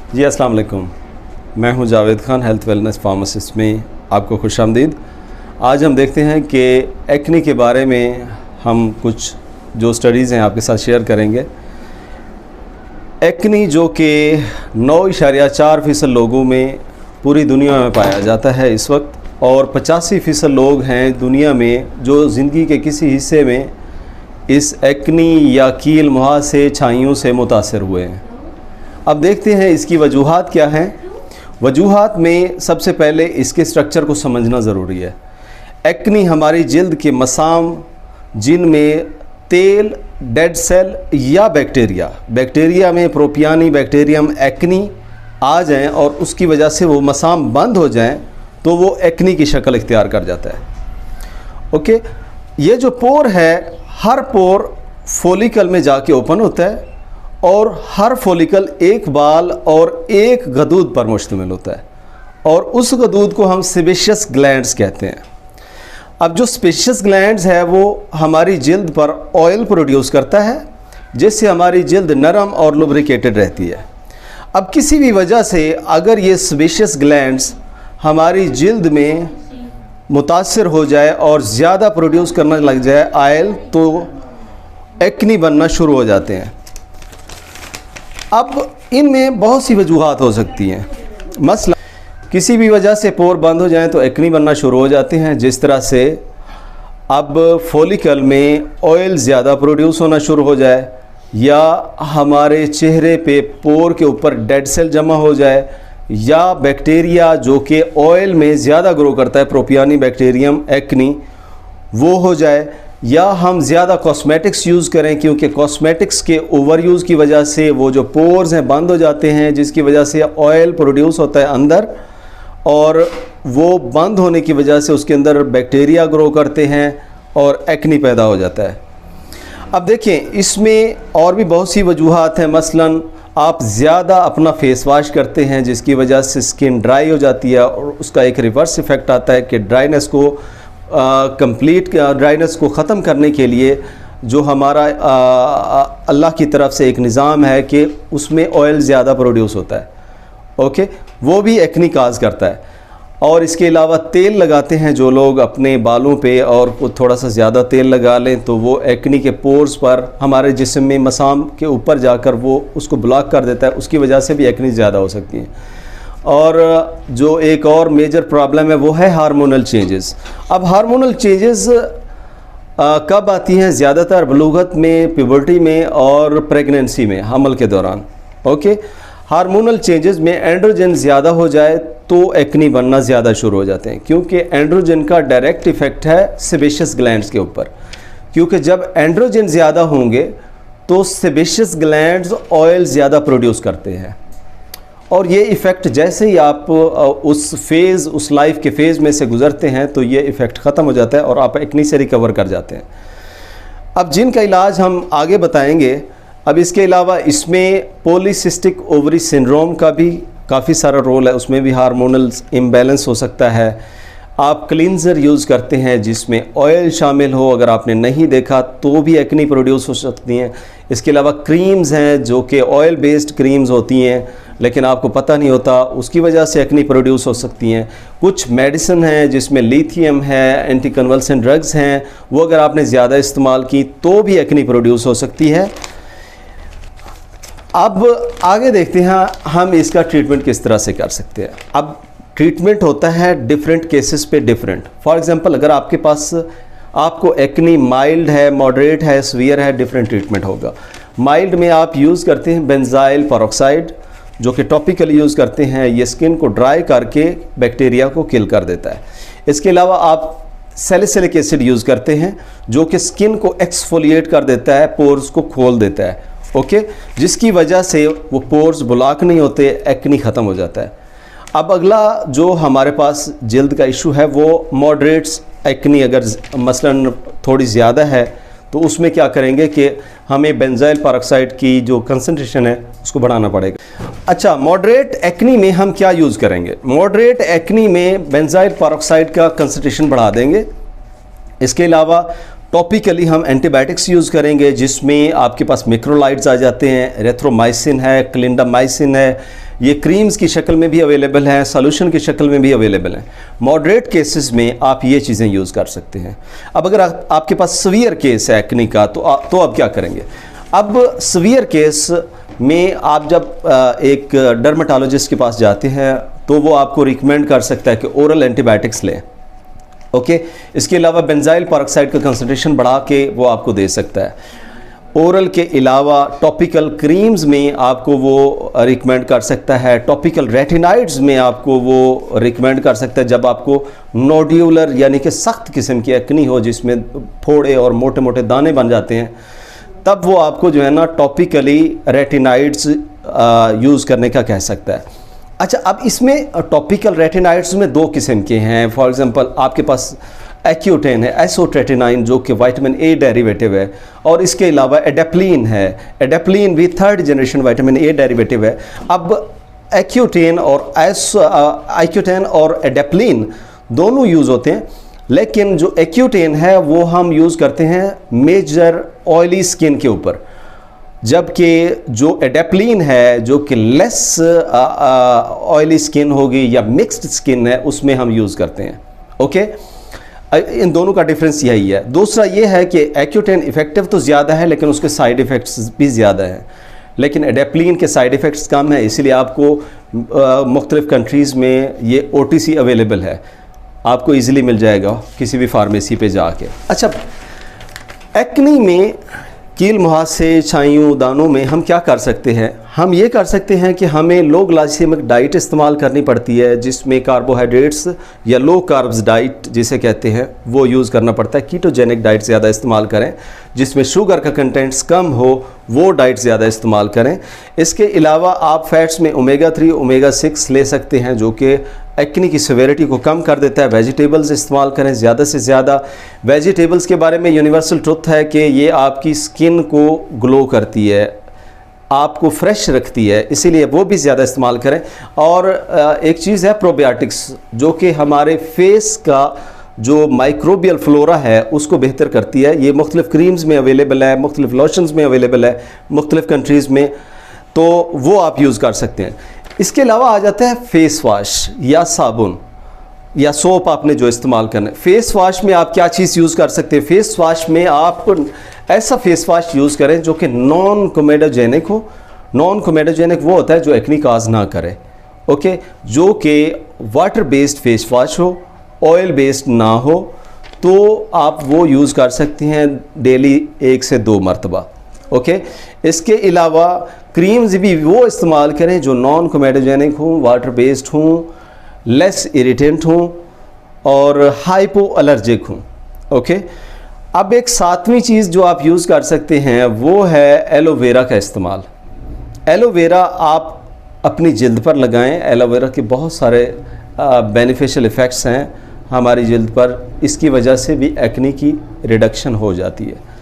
जी अस्सलाम वालेकुम, मैं हूं Javed Khan, health wellness pharmacist में आपको खुशामदीद। आज हम देखते हैं कि एक्ने के बारे में हम कुछ जो स्टडीज़ हैं आपके साथ शेयर करेंगे। एक्ने जो कि 9.4% लोगों में पूरी दुनिया में पाया जाता है इस वक्त, और 85% लोग हैं दुनिया में जो ज़िंदगी के किसी हिस्से में इस एक्ने या कील मुहासे छाइयों से मुतासर हुए हैं। अब देखते हैं इसकी वजूहात क्या हैं। वजूहात में सबसे पहले इसके स्ट्रक्चर को समझना ज़रूरी है। एक्ने हमारी जिल्द के मसाम जिनमें तेल, डेड सेल या बैक्टीरिया में प्रोपियानी बैक्टीरियम एक्ने आ जाएं और उसकी वजह से वो मसाम बंद हो जाएं तो वो एक्ने की शक्ल इख्तियार कर जाता है। ओके, ये जो पोर है, हर पोर फॉलिकल में जाके ओपन होता है और हर फॉलिकल एक बाल और एक गदूद पर मुश्तमिल होता है, और उस गदूद को हम सेबेशियस ग्लैंड्स कहते हैं। अब जो सेबेशियस ग्लैंड्स है वो हमारी जिल्द पर ऑयल प्रोड्यूस करता है, जिससे हमारी जिल्द नरम और लुब्रिकेटेड रहती है। अब किसी भी वजह से अगर ये सेबेशियस ग्लैंड्स हमारी जिल्द में मुतासर हो जाए और ज़्यादा प्रोड्यूस करना लग जाए ऑयल, तो एक्ने बनना शुरू हो जाते हैं। अब इनमें बहुत सी वजूहात हो सकती हैं। मसला किसी भी वजह से पोर बंद हो जाएं तो एक्ने बनना शुरू हो जाते हैं। जिस तरह से अब फॉलिकल में ऑयल ज़्यादा प्रोड्यूस होना शुरू हो जाए, या हमारे चेहरे पे पोर के ऊपर डेड सेल जमा हो जाए, या बैक्टीरिया जो कि ऑयल में ज़्यादा ग्रो करता है, प्रोपियानी बैक्टीरियम एक्ने, वो हो जाए, या हम ज़्यादा कॉस्मेटिक्स यूज़ करें, क्योंकि कॉस्मेटिक्स के ओवर यूज़ की वजह से वो जो पोर्स हैं बंद हो जाते हैं, जिसकी वजह से ऑयल प्रोड्यूस होता है अंदर, और वो बंद होने की वजह से उसके अंदर बैक्टीरिया ग्रो करते हैं और एक्ने पैदा हो जाता है। अब देखें, इसमें और भी बहुत सी वजूहात हैं। मसलन आप ज़्यादा अपना फेस वॉश करते हैं, जिसकी वजह से स्किन ड्राई हो जाती है, और उसका एक रिवर्स इफ़ेक्ट आता है कि ड्राइनेस को कंप्लीट ड्राइनेस को ख़त्म करने के लिए जो हमारा अल्लाह की तरफ से एक निज़ाम है कि उसमें ऑयल ज़्यादा प्रोड्यूस होता है। ओके, वो भी एक्ने काज करता है। और इसके अलावा तेल लगाते हैं जो लोग अपने बालों पे, और थोड़ा सा ज़्यादा तेल लगा लें तो वो एक्ने के पोर्स पर हमारे जिस्म में मसाम के ऊपर जाकर वो उसको ब्लॉक कर देता है, उसकी वजह से भी एक्ने ज़्यादा हो सकती है। और जो एक और मेजर प्रॉब्लम है वो है हार्मोनल चेंजेस। अब हार्मोनल चेंजेस कब आती हैं? ज़्यादातर बलूगत में, प्यूबर्टी में और प्रेगनेंसी में, हमल के दौरान। ओके, हार्मोनल चेंजेस में एंड्रोजन ज़्यादा हो जाए तो एक्ने बनना ज़्यादा शुरू हो जाते हैं, क्योंकि एंड्रोजन का डायरेक्ट इफ़ेक्ट है सेबेशियस ग्लैंड्स के ऊपर। क्योंकि जब एंड्रोजन ज़्यादा होंगे तो सेबेशियस ग्लैंड्स ऑयल ज़्यादा प्रोड्यूस करते हैं, और ये इफ़ेक्ट जैसे ही आप उस लाइफ के फेज़ में से गुज़रते हैं तो ये इफ़ेक्ट ख़त्म हो जाता है और आप एक्ने से रिकवर कर जाते हैं। अब जिनका इलाज हम आगे बताएंगे। अब इसके अलावा इसमें पॉलीसिस्टिक ओवरी सिंड्रोम का भी काफ़ी सारा रोल है, उसमें भी हार्मोनल इम्बैलेंस हो सकता है। आप क्लींजर यूज़ करते हैं जिसमें ऑयल शामिल हो, अगर आपने नहीं देखा तो भी एक्ने प्रोड्यूस हो सकती हैं। इसके अलावा क्रीम्स हैं जो कि ऑयल बेस्ड क्रीम्स होती हैं, लेकिन आपको पता नहीं होता, उसकी वजह से एक्ने प्रोड्यूस हो सकती हैं। कुछ मेडिसिन हैं जिसमें लिथियम है, एंटी कन्वल्सेंट ड्रग्स हैं, वो अगर आपने ज़्यादा इस्तेमाल की तो भी एक्ने प्रोड्यूस हो सकती है। अब आगे देखते हैं हम इसका ट्रीटमेंट किस तरह से कर सकते हैं। अब ट्रीटमेंट होता है डिफरेंट केसेस पे डिफरेंट। फॉर एग्जांपल, अगर आपके पास आपको एक्ने माइल्ड है, मॉडरेट है, सीवियर है, डिफरेंट ट्रीटमेंट होगा। माइल्ड में आप यूज़ करते हैं बेंजाइल पेरोक्साइड, जो कि टॉपिकल यूज़ करते हैं। ये स्किन को ड्राई करके बैक्टीरिया को किल कर देता है। इसके अलावा आप सैलिसिलिक एसिड यूज़ करते हैं जो कि स्किन को एक्सफोलिएट कर देता है, पोर्स को खोल देता है। ओके, जिसकी वजह से वो पोर्स ब्लॉक नहीं होते, एक्ने ख़त्म हो जाता है। अब अगला जो हमारे पास जिल्द का इशू है वो मॉडरेट्स एक्ने, अगर मसलन थोड़ी ज़्यादा है तो उसमें क्या करेंगे कि हमें बेंजाइल पेरोक्साइड की जो कंसंट्रेशन है उसको बढ़ाना पड़ेगा। अच्छा, मॉडरेट एक्ने में हम क्या यूज़ करेंगे? मॉडरेट एक्ने में बेंजाइल पेरोक्साइड का कंसंट्रेशन बढ़ा देंगे। इसके अलावा टॉपिकली हम एंटीबायोटिक्स यूज़ करेंगे जिसमें आपके पास मैक्रोलाइड्स आ जाते हैं, एरिथ्रोमाइसिन है, क्लिंडामाइसिन है, ये क्रीम्स की शक्ल में भी अवेलेबल हैं, सॉल्यूशन की शक्ल में भी अवेलेबल हैं। मॉडरेट केसेस में आप ये चीज़ें यूज़ कर सकते हैं। अब अगर आपके पास सीवियर केस है एक्ने का तो अब क्या करेंगे? अब सीवियर केस में आप जब एक डर्मेटोलॉजिस्ट के पास जाते हैं तो वो आपको रिकमेंड कर सकता है कि ओरल एंटीबायोटिक्स लें। ओके, इसके अलावा बेंजाइल पेरोक्साइड का कंसंट्रेशन बढ़ा के वो आपको दे सकता है। ओरल के अलावा टॉपिकल क्रीम्स में आपको वो रिकमेंड कर सकता है, टॉपिकल रेटिनाइड्स में आपको वो रिकमेंड कर सकता है जब आपको नोड्यूलर यानी कि सख्त किस्म की एक्ने हो जिसमें फोड़े और मोटे मोटे दाने बन जाते हैं, तब वो आपको जो है ना टॉपिकली रेटिनाइड्स यूज़ करने का कह सकता है। अच्छा, अब इसमें टॉपिकल रेटिनाइड्स में दो किस्म के हैं। फॉर एग्जांपल आपके पास एक्यूटेन है, एसोट्रेटिनाइन जो कि विटामिन ए डेरिवेटिव है, और इसके अलावा एडेप्लिन है, एडेप्लिन भी 3rd generation vitamin A derivative है। अब एक्यूटेन और एडेप्लिन दोनों यूज़ होते हैं, लेकिन जो एक्यूटेन है वो हम यूज़ करते हैं मेजर ऑयली स्किन के ऊपर, जबकि जो एडेप्लिन है जो कि लेस ऑयली स्किन होगी या मिक्स्ड स्किन है उसमें हम यूज़ करते हैं। ओके, इन दोनों का डिफरेंस यही है। दूसरा ये है कि एक्यूटेन इफेक्टिव तो ज़्यादा है लेकिन उसके साइड इफ़ेक्ट्स भी ज़्यादा हैं, लेकिन एडेप्लिन के साइड इफ़ेक्ट्स कम है, इसलिए आपको मुख्तलिफ़ कंट्रीज़ में ये OTC अवेलेबल है, आपको इजीली मिल जाएगा किसी भी फार्मेसी पे जाके। अच्छा, एक्ने में कील मुहासे, छाइयों, दानों में हम क्या कर सकते हैं? हम ये कर सकते हैं कि हमें लो ग्लाइसेमिक डाइट इस्तेमाल करनी पड़ती है जिसमें कार्बोहाइड्रेट्स या लो कार्ब्स डाइट जिसे कहते हैं वो यूज़ करना पड़ता है। कीटोजेनिक डाइट ज़्यादा इस्तेमाल करें, जिसमें शुगर का कंटेंट्स कम हो वो डाइट ज़्यादा इस्तेमाल करें। इसके अलावा आप फैट्स में ओमेगा 3, ओमेगा 6 ले सकते हैं जो कि एक्ने की सिवियरिटी को कम कर देता है। वेजिटेबल्स इस्तेमाल करें ज़्यादा से ज़्यादा। वेजिटेबल्स के बारे में यूनिवर्सल ट्रुथ है कि ये आपकी स्किन को ग्लो करती है, आपको फ्रेश रखती है, इसीलिए वो भी ज़्यादा इस्तेमाल करें। और एक चीज़ है प्रोबायोटिक्स जो कि हमारे फेस का जो माइक्रोबियल फ्लोरा है उसको बेहतर करती है। ये मुख्तलिफ़ क्रीम्स में अवेलेबल है, मुख्तलिफ़ लोशंस में अवेलेबल है मुख्तलिफ़ कंट्रीज़ में, तो वो आप यूज़ कर सकते हैं। इसके अलावा आ जाता है फेस वॉश या साबुन या सोप आपने जो इस्तेमाल करना है। फेस वॉश में आप क्या चीज़ यूज़ कर सकते हैं? फेस वॉश में आप ऐसा फेस वॉश यूज़ करें जो कि नॉन कोमेडोजेनिक हो। नॉन कोमेडोजेनिक वो होता है जो एक्ने काज ना करे, ओके, जो कि वाटर बेस्ड फेस वॉश हो, ऑयल बेस्ड ना हो, तो आप वो यूज़ कर सकते हैं डेली 1 से 2 मरतबा। ओके, इसके अलावा क्रीम्स भी वो इस्तेमाल करें जो नॉन कोमेडोजेनिक हों, वाटर बेस्ड हों, लेस इरिटेंट हों और हाइपो एलर्जिक हों। ओके, अब एक 7वीं चीज़ जो आप यूज़ कर सकते हैं वो है एलोवेरा का इस्तेमाल। एलोवेरा आप अपनी जिल्द पर लगाएं। एलोवेरा के बहुत सारे बेनिफिशियल इफ़ेक्ट्स हैं हमारी जिल्द पर, इसकी वजह से भी एक्ने की रिडक्शन हो जाती है।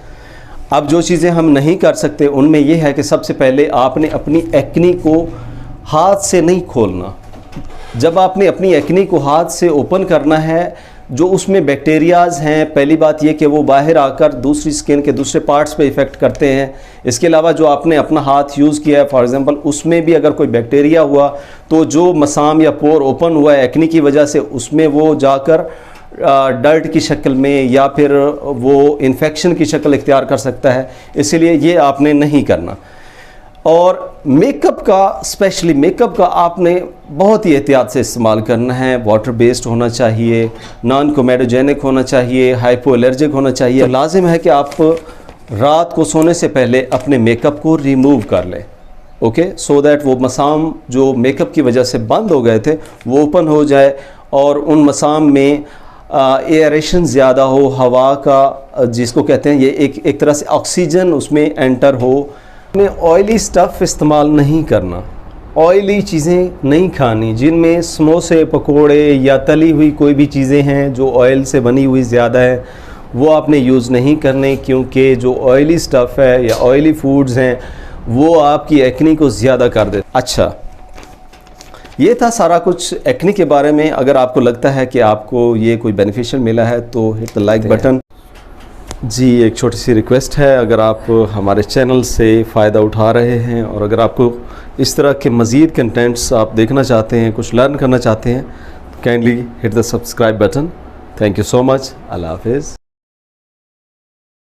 अब जो चीज़ें हम नहीं कर सकते उनमें यह है कि सबसे पहले आपने अपनी एक्ने को हाथ से नहीं खोलना। जब आपने अपनी एक्ने को हाथ से ओपन करना है, जो उसमें बैक्टीरियाज़ हैं, पहली बात ये कि वो बाहर आकर दूसरी स्किन के दूसरे पार्ट्स पे इफ़ेक्ट करते हैं। इसके अलावा जो आपने अपना हाथ यूज़ किया है फॉर एग्ज़ाम्पल, उसमें भी अगर कोई बैक्टीरिया हुआ तो जो मसाम या पोर ओपन हुआ है एक्ने की वजह से, उसमें वो जाकर डर्ट की शक्ल में या फिर वो इन्फेक्शन की शक्ल इख्तियार कर सकता है, इसीलिए ये आपने नहीं करना। और मेकअप का, स्पेशली मेकअप का आपने बहुत ही एहतियात से इस्तेमाल करना है। वाटर बेस्ड होना चाहिए, नॉन कोमेडोजेनिक होना चाहिए, हाइपो एलर्जिक होना चाहिए। तो लाजिम है कि आप रात को सोने से पहले अपने मेकअप को रिमूव कर लें, ओके, सो दैट वो मसाम जो मेकअप की वजह से बंद हो गए थे वो ओपन हो जाए और उन मसाम में एयरेशन ज़्यादा हो, हवा का जिसको कहते हैं, ये एक तरह से ऑक्सीजन उसमें एंटर हो। में ऑयली स्टफ़ इस्तेमाल नहीं करना, ऑयली चीज़ें नहीं खानी जिनमें समोसे, पकोड़े या तली हुई कोई भी चीज़ें हैं जो ऑयल से बनी हुई ज़्यादा है, वो आपने यूज़ नहीं करने, क्योंकि जो ऑयली स्टफ़ है या ऑयली फूड्स हैं वो आपकी एक्ने को ज़्यादा कर देते। अच्छा, ये था सारा कुछ एक्ने के बारे में। अगर आपको लगता है कि आपको ये कोई बेनिफिशियल मिला है तो हिट द लाइक बटन। जी, एक छोटी सी रिक्वेस्ट है, अगर आप हमारे चैनल से फ़ायदा उठा रहे हैं और अगर आपको इस तरह के मज़ीद कंटेंट्स आप देखना चाहते हैं, कुछ लर्न करना चाहते हैं, तो kindly hit the subscribe button. Thank you so much. अल्लाह हाफिज़।